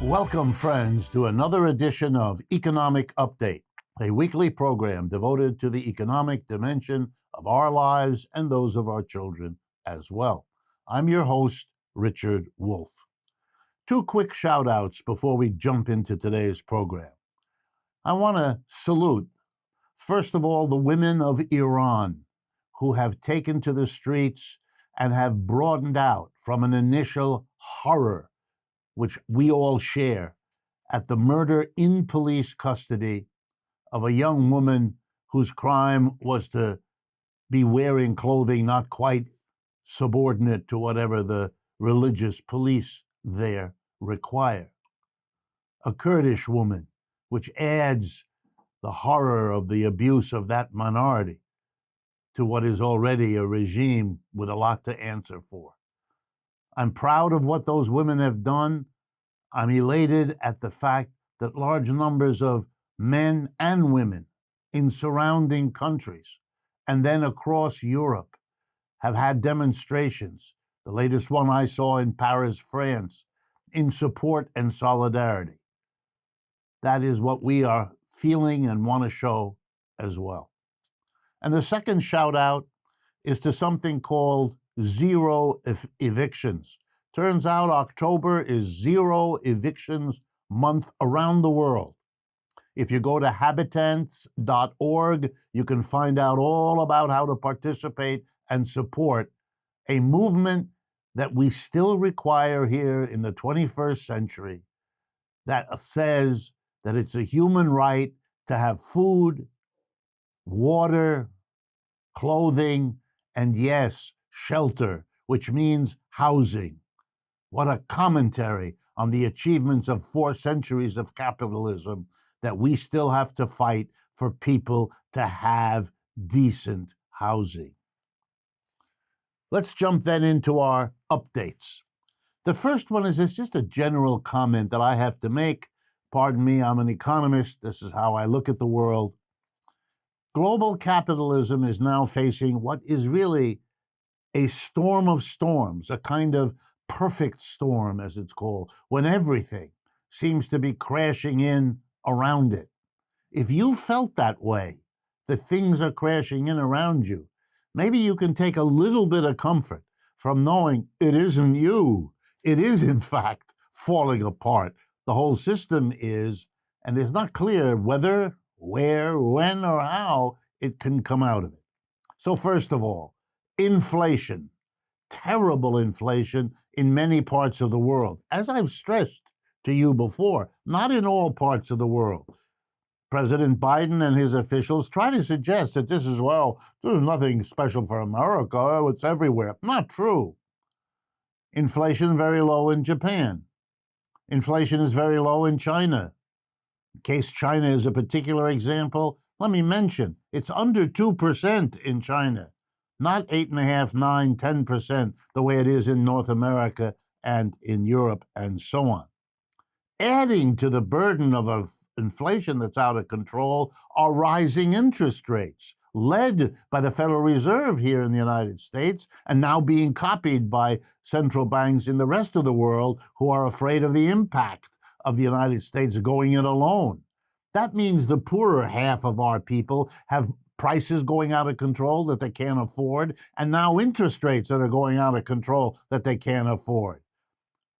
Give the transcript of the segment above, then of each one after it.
Welcome, friends, to another edition of Economic Update, a weekly program devoted to the economic dimension of our lives and those of our children as well. I'm your host, Richard Wolff. Two quick shout-outs before we jump into today's program. I want to salute, first of all, the women of Iran who have taken to the streets and have broadened out from an initial horror which we all share, at the murder in police custody of a young woman whose crime was to be wearing clothing not quite subordinate to whatever the religious police there require. A Kurdish woman, which adds the horror of the abuse of that minority to what is already a regime with a lot to answer for. I'm proud of what those women have done. I'm elated at the fact that large numbers of men and women in surrounding countries and then across Europe have had demonstrations, the latest one I saw in Paris, France, in support and solidarity. That is what we are feeling and want to show as well. And the second shout out is to something called zero evictions. Turns out October is zero evictions month around the world. If you go to habitants.org, you can find out all about how to participate and support a movement that we still require here in the 21st century that says that it's a human right to have food, water, clothing, and yes, shelter, which means housing. What a commentary on the achievements of 4 centuries of capitalism that we still have to fight for people to have decent housing. Let's jump then into our updates. The first one is just a general comment that I have to make. Pardon me, I'm an economist. This is how I look at the world. Global capitalism is now facing what is really a storm of storms, a kind of perfect storm, as it's called, when everything seems to be crashing in around it. If you felt that way, that things are crashing in around you, maybe you can take a little bit of comfort from knowing it isn't you. It is, in fact, falling apart. The whole system is, and it's not clear whether, where, when, or how it can come out of it. So first of all, inflation. Terrible inflation in many parts of the world. As I've stressed to you before, not in all parts of the world. President Biden and his officials try to suggest that this is, well, there's nothing special for America, it's everywhere. Not true. Inflation very low in Japan. Inflation is very low in China. In case China is a particular example, let me mention, it's under 2% in China. Not 8.5%, 9%, 10%, the way it is in North America and in Europe and so on. Adding to the burden of inflation that's out of control are rising interest rates, led by the Federal Reserve here in the United States and now being copied by central banks in the rest of the world who are afraid of the impact of the United States going it alone. That means the poorer half of our people have prices going out of control that they can't afford, and now interest rates that are going out of control that they can't afford.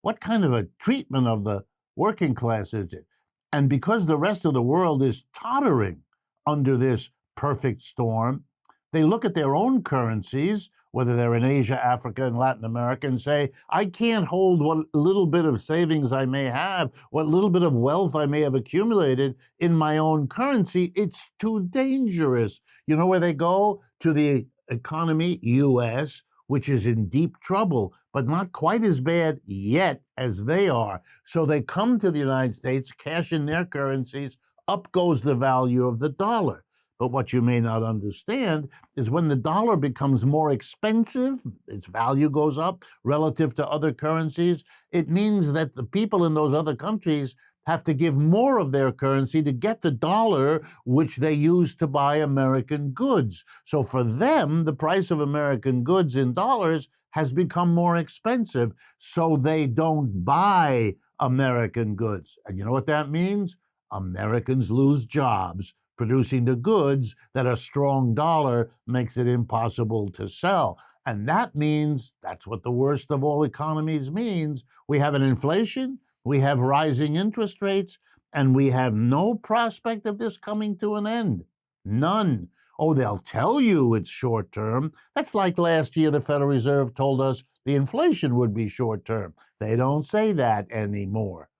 What kind of a treatment of the working class is it? And because the rest of the world is tottering under this perfect storm, they look at their own currencies, whether they're in Asia, Africa, and Latin America, and say, I can't hold what little bit of savings I may have, what little bit of wealth I may have accumulated in my own currency. It's too dangerous. You know where they go? To the economy, U.S., which is in deep trouble, but not quite as bad yet as they are. So they come to the United States, cash in their currencies, up goes the value of the dollar. But what you may not understand is when the dollar becomes more expensive, its value goes up relative to other currencies, it means that the people in those other countries have to give more of their currency to get the dollar, which they use to buy American goods. So for them, the price of American goods in dollars has become more expensive, so they don't buy American goods. And you know what that means? Americans lose jobs producing the goods that a strong dollar makes it impossible to sell. And that means, that's what the worst of all economies means. We have an inflation, we have rising interest rates, and we have no prospect of this coming to an end. None. Oh, they'll tell you it's short term. That's like last year the Federal Reserve told us the inflation would be short term. They don't say that anymore.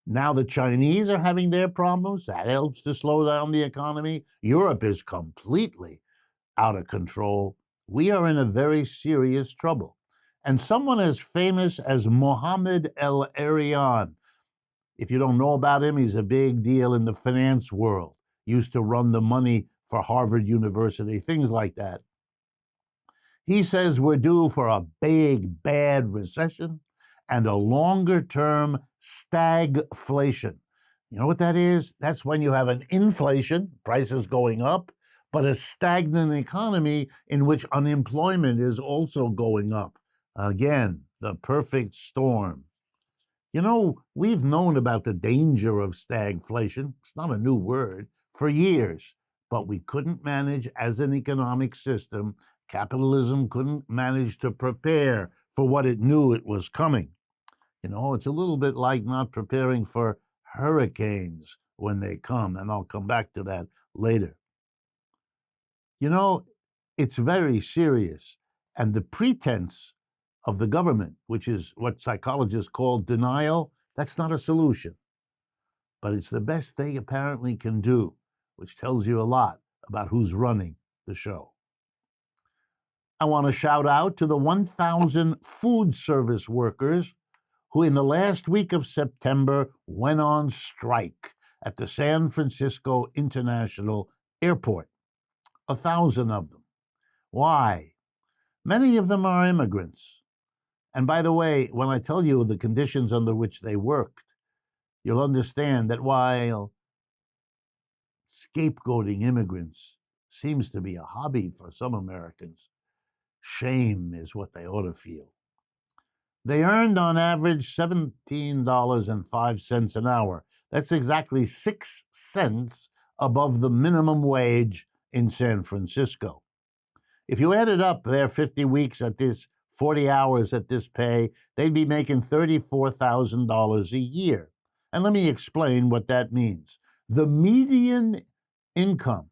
Now the Chinese are having their problems. That helps to slow down the economy. Europe is completely out of control. We are in a very serious trouble. And someone as famous as Mohammed El-Erian, if you don't know about him, he's a big deal in the finance world. Used to run the money for Harvard University, things like that. He says we're due for a big, bad recession and a longer-term stagflation. You know what that is? That's when you have an inflation, prices going up, but a stagnant economy in which unemployment is also going up. Again, the perfect storm. You know, we've known about the danger of stagflation. It's not a new word for years, but we couldn't manage as an economic system. Capitalism couldn't manage to prepare for what it knew it was coming. You know, it's a little bit like not preparing for hurricanes when they come, and I'll come back to that later. You know, it's very serious, and the pretense of the government, which is what psychologists call denial, that's not a solution. But it's the best they apparently can do, which tells you a lot about who's running the show. I want to shout out to the 1,000 food service workers who in the last week of September went on strike at the San Francisco International Airport. 1,000 of them. Why? Many of them are immigrants. And by the way, when I tell you the conditions under which they worked, you'll understand that while scapegoating immigrants seems to be a hobby for some Americans, shame is what they ought to feel. They earned on average $17.05 an hour. That's exactly 6 cents above the minimum wage in San Francisco. If you added up their 50 weeks at this 40 hours at this pay, they'd be making $34,000 a year. And let me explain what that means. The median income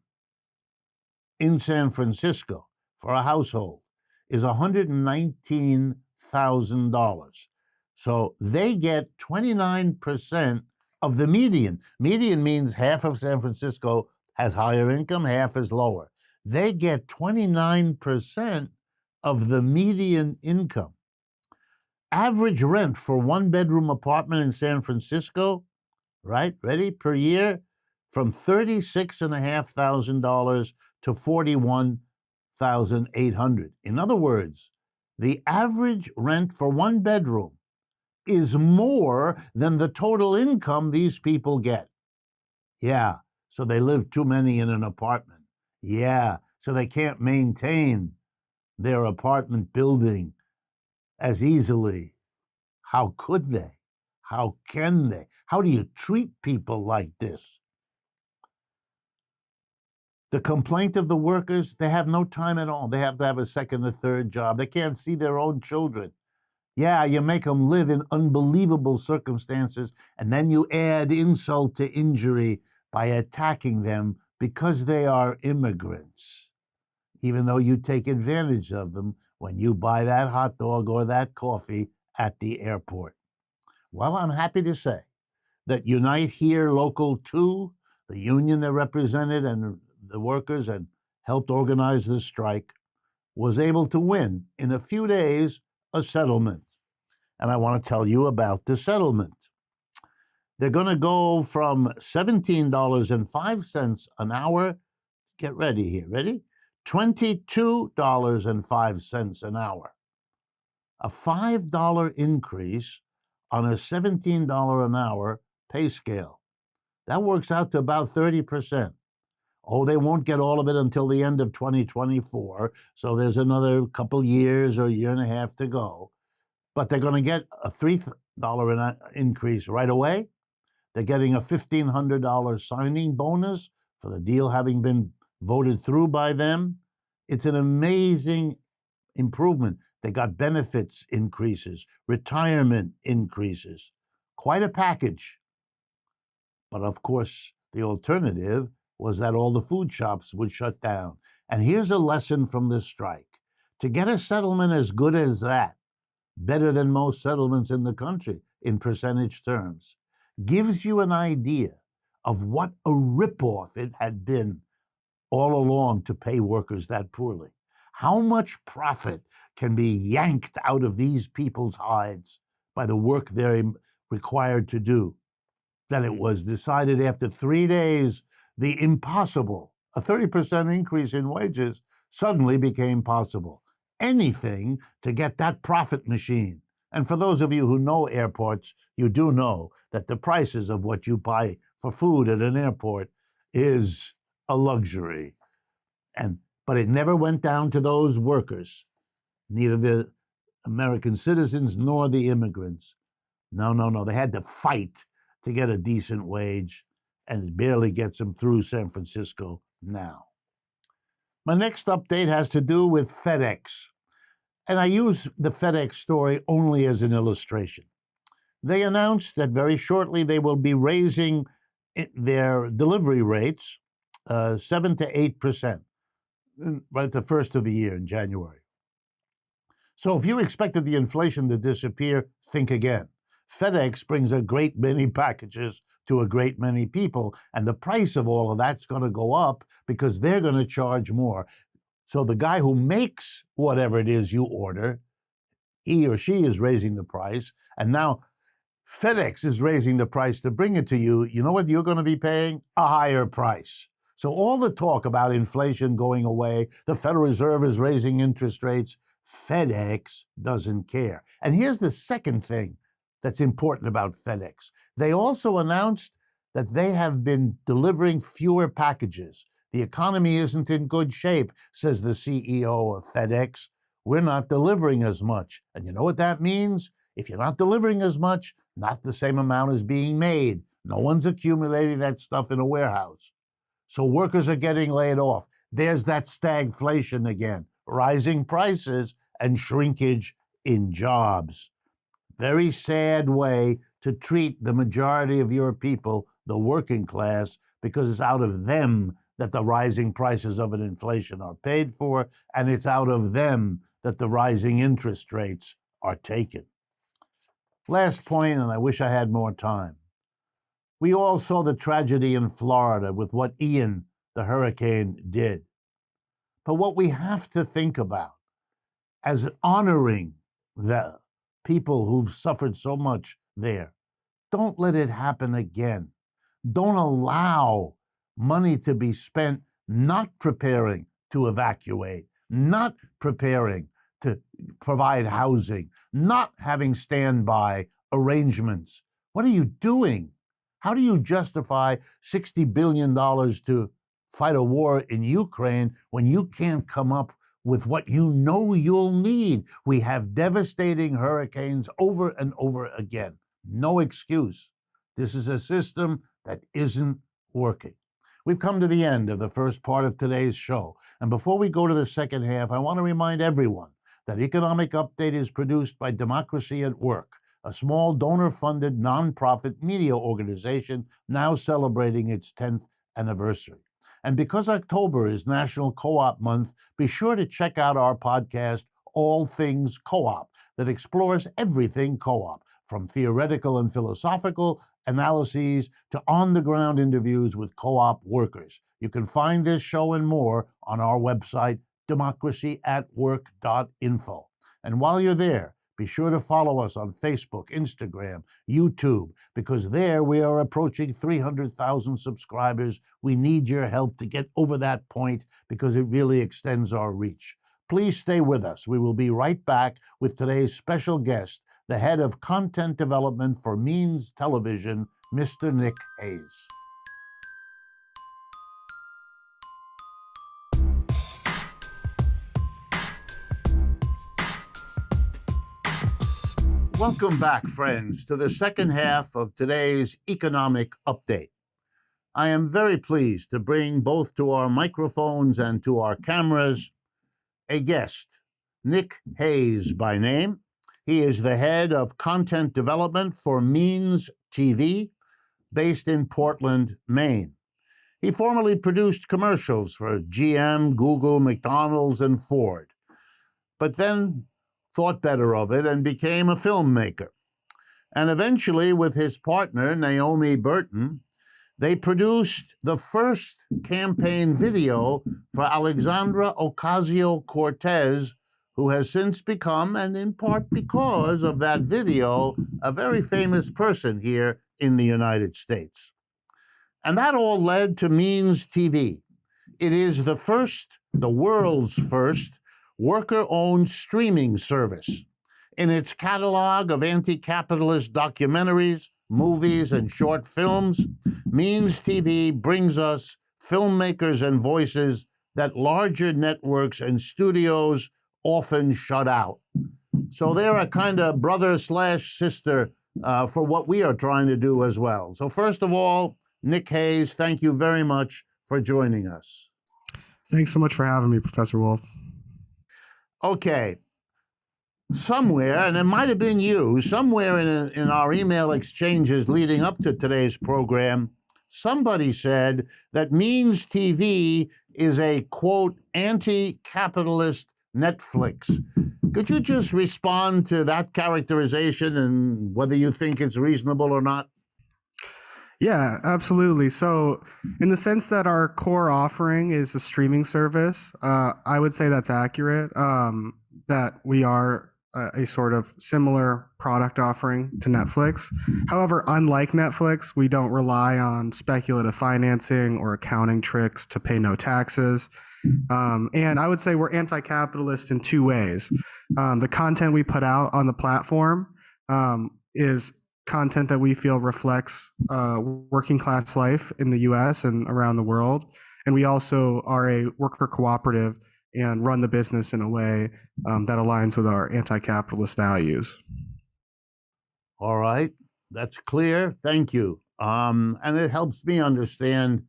in San Francisco for a household is $119,000. So they get 29% of the median. Median means half of San Francisco has higher income, half is lower. They get 29% of the median income. Average rent for one-bedroom apartment in San Francisco, right, ready, per year, from $36,500 to $41,800. In other words, the average rent for one bedroom is more than the total income these people get. Yeah, so they live too many in an apartment. Yeah, so they can't maintain their apartment building as easily. How could they? How can they? How do you treat people like this? The complaint of the workers, they have no time at all. They have to have a second or third job. They can't see their own children. Yeah, you make them live in unbelievable circumstances, and then you add insult to injury by attacking them because they are immigrants, even though you take advantage of them when you buy that hot dog or that coffee at the airport. Well, I'm happy to say that Unite Here Local 2, the union that represented and the workers and helped organize this strike, was able to win in a few days a settlement. And I want to tell you about the settlement. They're going to go from $17.05 an hour. Get ready here. Ready? $22.05 an hour. A $5 increase on a $17 an hour pay scale. That works out to about 30%. Oh, they won't get all of it until the end of 2024, so there's another couple years or a year and a half to go. But they're going to get a increase right away. They're getting a $1,500 signing bonus for the deal having been voted through by them. It's an amazing improvement. They got benefits increases, retirement increases, quite a package. But of course, the alternative was that all the food shops would shut down. And here's a lesson from this strike. To get a settlement as good as that, better than most settlements in the country in percentage terms, gives you an idea of what a ripoff it had been all along to pay workers that poorly. How much profit can be yanked out of these people's hides by the work they're required to do, that it was decided after 3 days, the impossible, a 30% increase in wages, suddenly became possible. Anything to get that profit machine. And for those of you who know airports, you do know that the prices of what you buy for food at an airport is a luxury. But it never went down to those workers, neither the American citizens nor the immigrants. No. They had to fight to get a decent wage, and it barely gets them through San Francisco now. My next update has to do with FedEx. And I use the FedEx story only as an illustration. They announced that very shortly they will be raising their delivery rates 7 to 8%, right at the first of the year in January. So if you expected the inflation to disappear, think again. FedEx brings a great many packages to a great many people, and the price of all of that's going to go up because they're going to charge more. So the guy who makes whatever it is you order, he or she is raising the price, and now FedEx is raising the price to bring it to you. You know what you're going to be paying? A higher price. So all the talk about inflation going away, the Federal Reserve is raising interest rates, FedEx doesn't care. And here's the second thing that's important about FedEx. They also announced that they have been delivering fewer packages. The economy isn't in good shape, says the CEO of FedEx. We're not delivering as much. And you know what that means? If you're not delivering as much, not the same amount is being made. No one's accumulating that stuff in a warehouse. So workers are getting laid off. There's that stagflation again, rising prices and shrinkage in jobs. Very sad way to treat the majority of your people, the working class, because it's out of them that the rising prices of an inflation are paid for, and it's out of them that the rising interest rates are taken. Last point, and I wish I had more time. We all saw the tragedy in Florida with what Ian, the hurricane, did. But what we have to think about as honoring the people who've suffered so much there, don't let it happen again. Don't allow money to be spent not preparing to evacuate, not preparing to provide housing, not having standby arrangements. What are you doing? How do you justify $60 billion to fight a war in Ukraine when you can't come up with what you know you'll need? We have devastating hurricanes over and over again. No excuse. This is a system that isn't working. We've come to the end of the first part of today's show. And before we go to the second half, I want to remind everyone that Economic Update is produced by Democracy at Work, a small donor-funded nonprofit media organization now celebrating its 10th anniversary. And because October is National Co-op Month, be sure to check out our podcast, All Things Co-op, that explores everything co-op, from theoretical and philosophical analyses to on-the-ground interviews with co-op workers. You can find this show and more on our website, democracyatwork.info. And while you're there, be sure to follow us on Facebook, Instagram, YouTube, because there we are approaching 300,000 subscribers. We need your help to get over that point because it really extends our reach. Please stay with us. We will be right back with today's special guest, the head of content development for Means Television, Mr. Nick Hayes. Welcome back, friends, to the second half of today's economic update. I am very pleased to bring both to our microphones and to our cameras a guest, Nick Hayes by name. He is the head of content development for Means TV, based in Portland, Maine. He formerly produced commercials for GM, Google, McDonald's, and Ford, but then thought better of it and became a filmmaker. And eventually, with his partner, Naomi Burton, they produced the first campaign video for Alexandra Ocasio-Cortez, who has since become, and in part because of that video, a very famous person here in the United States. And that all led to Means TV. It is the world's first, worker-owned streaming service. In its catalog of anti-capitalist documentaries, movies, and short films, Means TV brings us filmmakers and voices that larger networks and studios often shut out. So they're a kind of brother/sister for what we are trying to do as well. So first of all, Nick Hayes, thank you very much for joining us. Thanks so much for having me, Professor Wolff. Okay. Somewhere, and it might have been you, somewhere in our email exchanges leading up to today's program, somebody said that Means TV is a, quote, anti-capitalist Netflix. Could you just respond to that characterization and whether you think it's reasonable or not? Yeah, absolutely. So in the sense that our core offering is a streaming service, I would say that's accurate, that we are a sort of similar product offering to Netflix. However, unlike Netflix, we don't rely on speculative financing or accounting tricks to pay no taxes. And I would say we're anti-capitalist in two ways. The content we put out on the platform is content that we feel reflects working class life in the US and around the world. And we also are a worker cooperative and run the business in a way that aligns with our anti-capitalist values. All right, that's clear. Thank you. And it helps me understand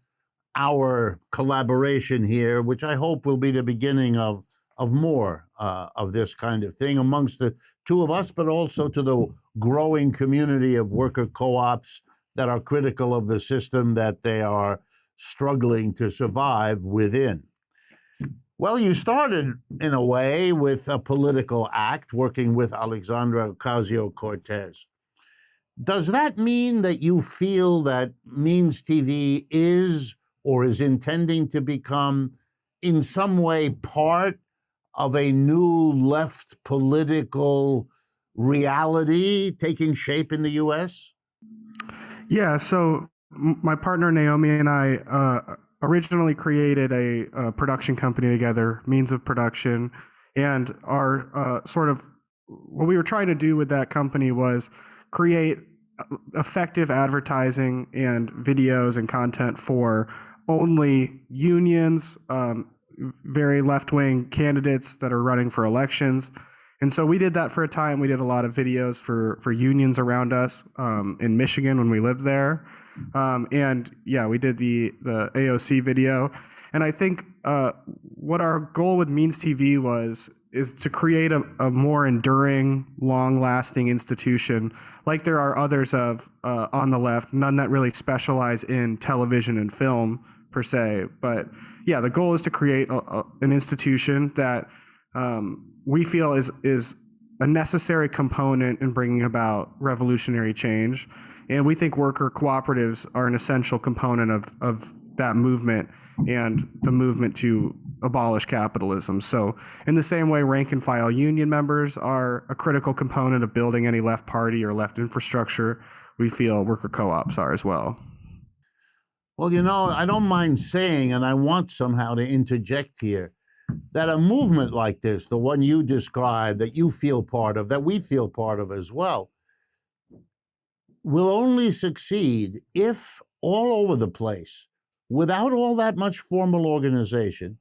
our collaboration here, which I hope will be the beginning of more of this kind of thing amongst the two of us, but also to the growing community of worker co-ops that are critical of the system that they are struggling to survive within. Well, you started, in a way, with a political act, working with Alexandra Ocasio-Cortez. Does that mean that you feel that Means TV is or is intending to become, in some way, part of a new left political reality taking shape in the U.S.? Yeah, so my partner Naomi and I originally created a production company together, Means of Production, and our sort of what we were trying to do with that company was create effective advertising and videos and content for only unions, very left-wing candidates that are running for elections. And so we did that for a time. We did a lot of videos for unions around us in Michigan when we lived there. And yeah, we did the AOC video. And I think what our goal with Means TV is to create a more enduring, long-lasting institution, like there are others of on the left, none that really specialize in television and film per se. But yeah, the goal is to create an institution that we feel is a necessary component in bringing about revolutionary change. And we think worker cooperatives are an essential component of that movement and the movement to abolish capitalism. So in the same way rank and file union members are a critical component of building any left party or left infrastructure, we feel worker co-ops are as well. Well, you know, I don't mind saying, and I want somehow to interject here, that a movement like this, the one you described, that you feel part of, that we feel part of as well, will only succeed if all over the place, without all that much formal organization,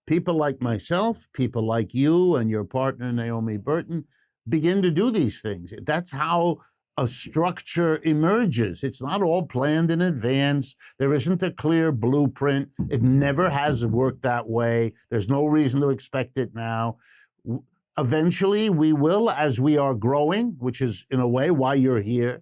people like myself, people like you and your partner, Naomi Burton, begin to do these things. That's how a structure emerges. It's not all planned in advance. There isn't a clear blueprint. It never has worked that way. There's no reason to expect it now. Eventually, we will, as we are growing, which is in a way why you're here,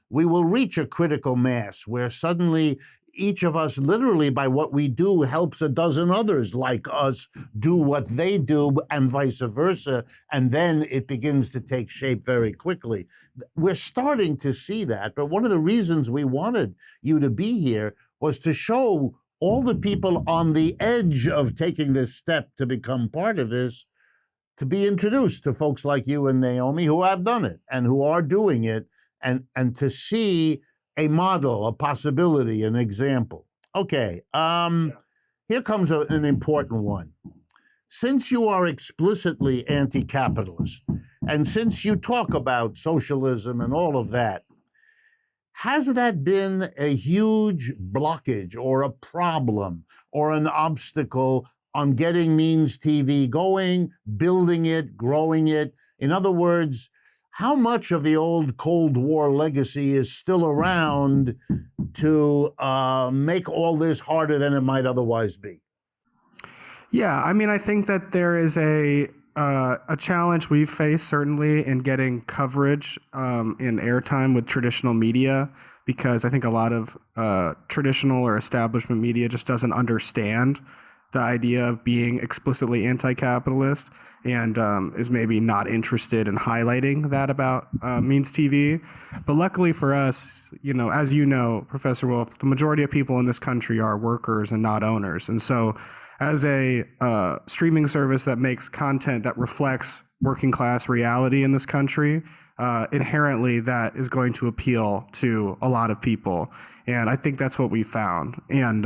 we will reach a critical mass where suddenly each of us, literally by what we do, helps a dozen others like us do what they do, and vice versa. And then it begins to take shape very quickly. We're starting to see that. But one of the reasons we wanted you to be here was to show all the people on the edge of taking this step to become part of this, to be introduced to folks like you and Naomi who have done it and who are doing it, and to see a model, a possibility, an example. Okay, here comes an important one. Since you are explicitly anti-capitalist, and since you talk about socialism and all of that, has that been a huge blockage or a problem or an obstacle on getting Means TV going, building it, growing it? In other words, how much of the old Cold War legacy is still around to make all this harder than it might otherwise be? Yeah, I mean, I think that there is a challenge we've faced certainly in getting coverage in airtime with traditional media, because I think a lot of traditional or establishment media just doesn't understand the idea of being explicitly anti-capitalist, and is maybe not interested in highlighting that about Means TV. But luckily for us, as you know, Professor Wolff, the majority of people in this country are workers and not owners. And so as a streaming service that makes content that reflects working class reality in this country, inherently that is going to appeal to a lot of people. And I think that's what we found. And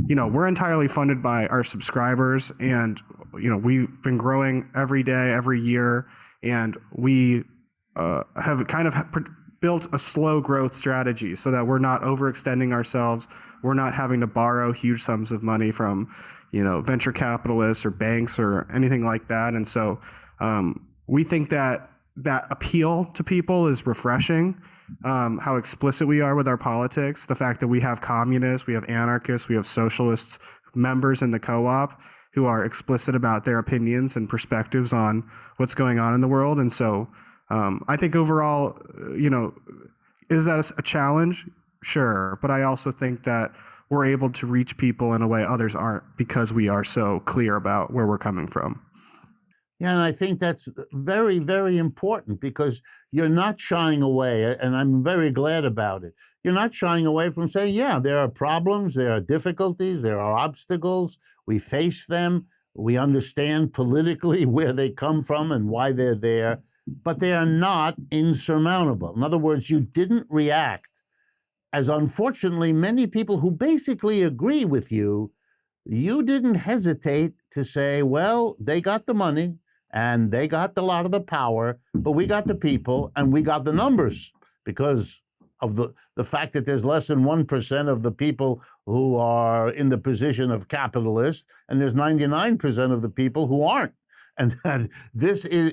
we're entirely funded by our subscribers, and we've been growing every day, every year, and we have kind of built a slow growth strategy so that we're not overextending ourselves. We're not having to borrow huge sums of money from venture capitalists or banks or anything like that. And so we think that appeal to people is refreshing. How explicit we are with our politics, the fact that we have communists, we have anarchists, we have socialists, members in the co-op who are explicit about their opinions and perspectives on what's going on in the world. And so I think overall, is that a challenge? Sure. But I also think that we're able to reach people in a way others aren't, because we are so clear about where we're coming from. Yeah, and I think that's very, very important, because you're not shying away, and I'm very glad about it. You're not shying away from saying, yeah, there are problems, there are difficulties, there are obstacles. We face them. We understand politically where they come from and why they're there, but they are not insurmountable. In other words, you didn't react, as unfortunately many people who basically agree with you, you didn't hesitate to say, well, they got the money, and they got a lot of the power, but we got the people and we got the numbers, because of the fact that there's less than 1% of the people who are in the position of capitalist, and there's 99% of the people who aren't. And that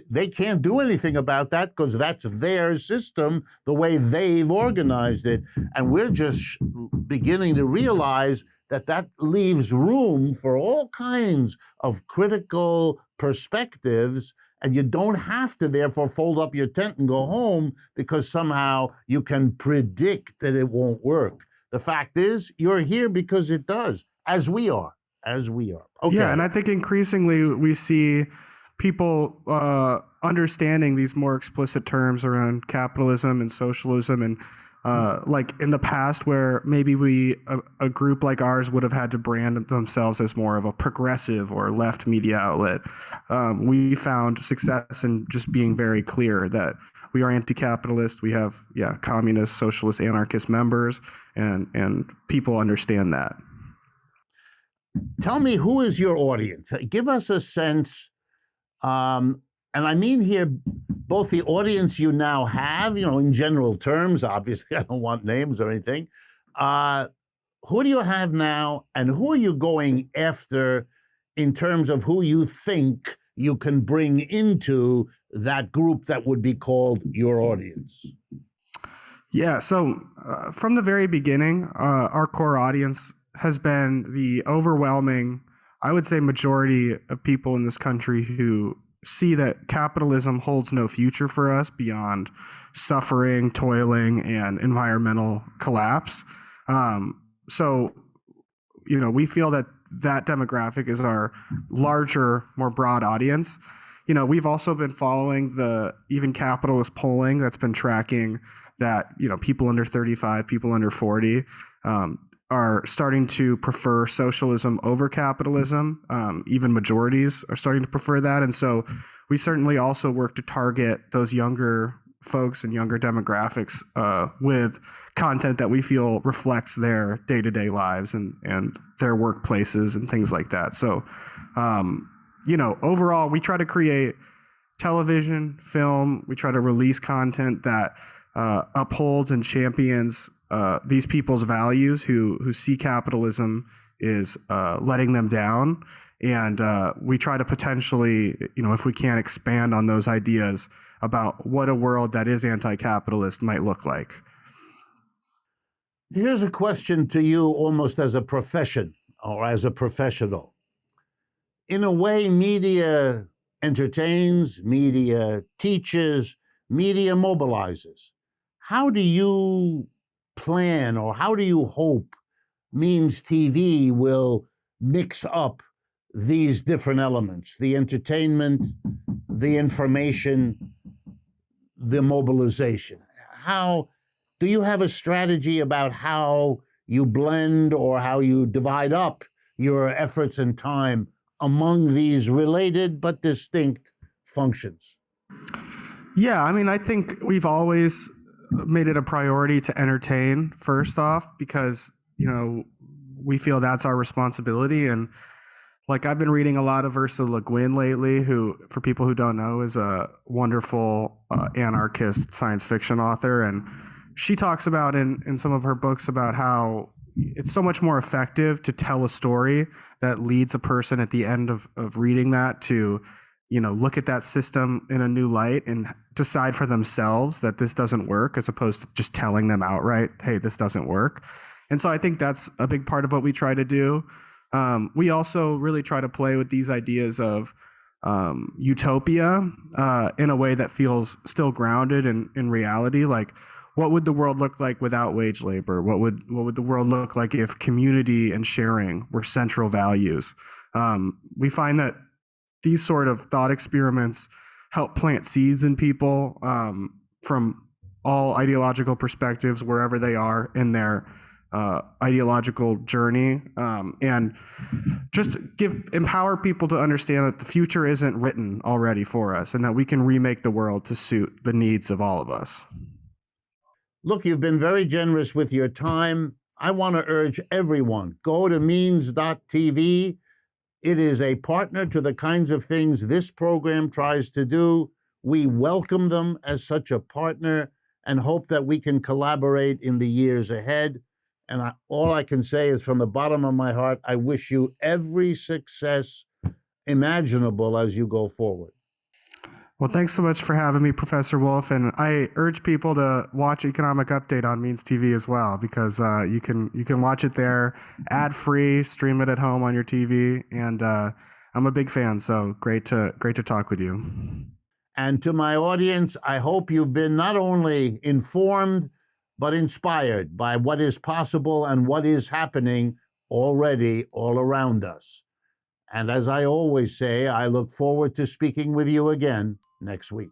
they can't do anything about that, because that's their system, the way they've organized it. And we're just beginning to realize that leaves room for all kinds of critical perspectives, and you don't have to therefore fold up your tent and go home because somehow you can predict that it won't work. The fact is, you're here because it does, as we are. Okay. Yeah, and I think increasingly we see people understanding these more explicit terms around capitalism and socialism, and like in the past where maybe a group like ours would have had to brand themselves as more of a progressive or left media outlet. We found success in just being very clear that we are anti-capitalist. We have, communist, socialist, anarchist members, and people understand that. Tell me, who is your audience? Give us a sense, and I mean here both the audience you now have, in general terms, obviously, I don't want names or anything. Who do you have now, and who are you going after in terms of who you think you can bring into that group that would be called your audience? Yeah, so from the very beginning, our core audience has been the overwhelming, I would say, majority of people in this country who see that capitalism holds no future for us beyond suffering, toiling, and environmental collapse. So, we feel that that demographic is our larger, more broad audience. We've also been following the even capitalist polling that's been tracking that, people under 35, people under 40 are starting to prefer socialism over capitalism. Even majorities are starting to prefer that. And so we certainly also work to target those younger folks and younger demographics with content that we feel reflects their day-to-day lives and their workplaces and things like that. So, overall, we try to create television, film. We try to release content that upholds and champions these people's values who see capitalism is letting them down. And we try to potentially, if we can, expand on those ideas about what a world that is anti-capitalist might look like. Here's a question to you almost as a profession or as a professional. In a way, media entertains, media teaches, media mobilizes. How do you plan or how do you hope Means TV will mix up these different elements, the entertainment, the information, the mobilization? How do you have a strategy about how you blend or how you divide up your efforts and time among these related but distinct functions? Yeah, I think we've always made it a priority to entertain first off because, we feel that's our responsibility. And like I've been reading a lot of Ursula Le Guin lately, who, for people who don't know, is a wonderful anarchist science fiction author. And she talks about in some of her books about how it's so much more effective to tell a story that leads a person at the end of reading that to, look at that system in a new light and decide for themselves that this doesn't work, as opposed to just telling them outright, hey, this doesn't work. And so I think that's a big part of what we try to do. We also really try to play with these ideas of utopia in a way that feels still grounded in reality. Like, what would the world look like without wage labor? What would the world look like if community and sharing were central values? We find that these sort of thought experiments help plant seeds in people from all ideological perspectives, wherever they are in their ideological journey, and just empower people to understand that the future isn't written already for us and that we can remake the world to suit the needs of all of us. Look, you've been very generous with your time. I want to urge everyone, go to means.tv. It is a partner to the kinds of things this program tries to do. We welcome them as such a partner and hope that we can collaborate in the years ahead. And all I can say is, from the bottom of my heart, I wish you every success imaginable as you go forward. Well, thanks so much for having me, Professor Wolff. And I urge people to watch Economic Update on Means TV as well, because you can watch it there ad-free, stream it at home on your TV. And I'm a big fan, so great to talk with you. And to my audience, I hope you've been not only informed, but inspired by what is possible and what is happening already all around us. And as I always say, I look forward to speaking with you again next week.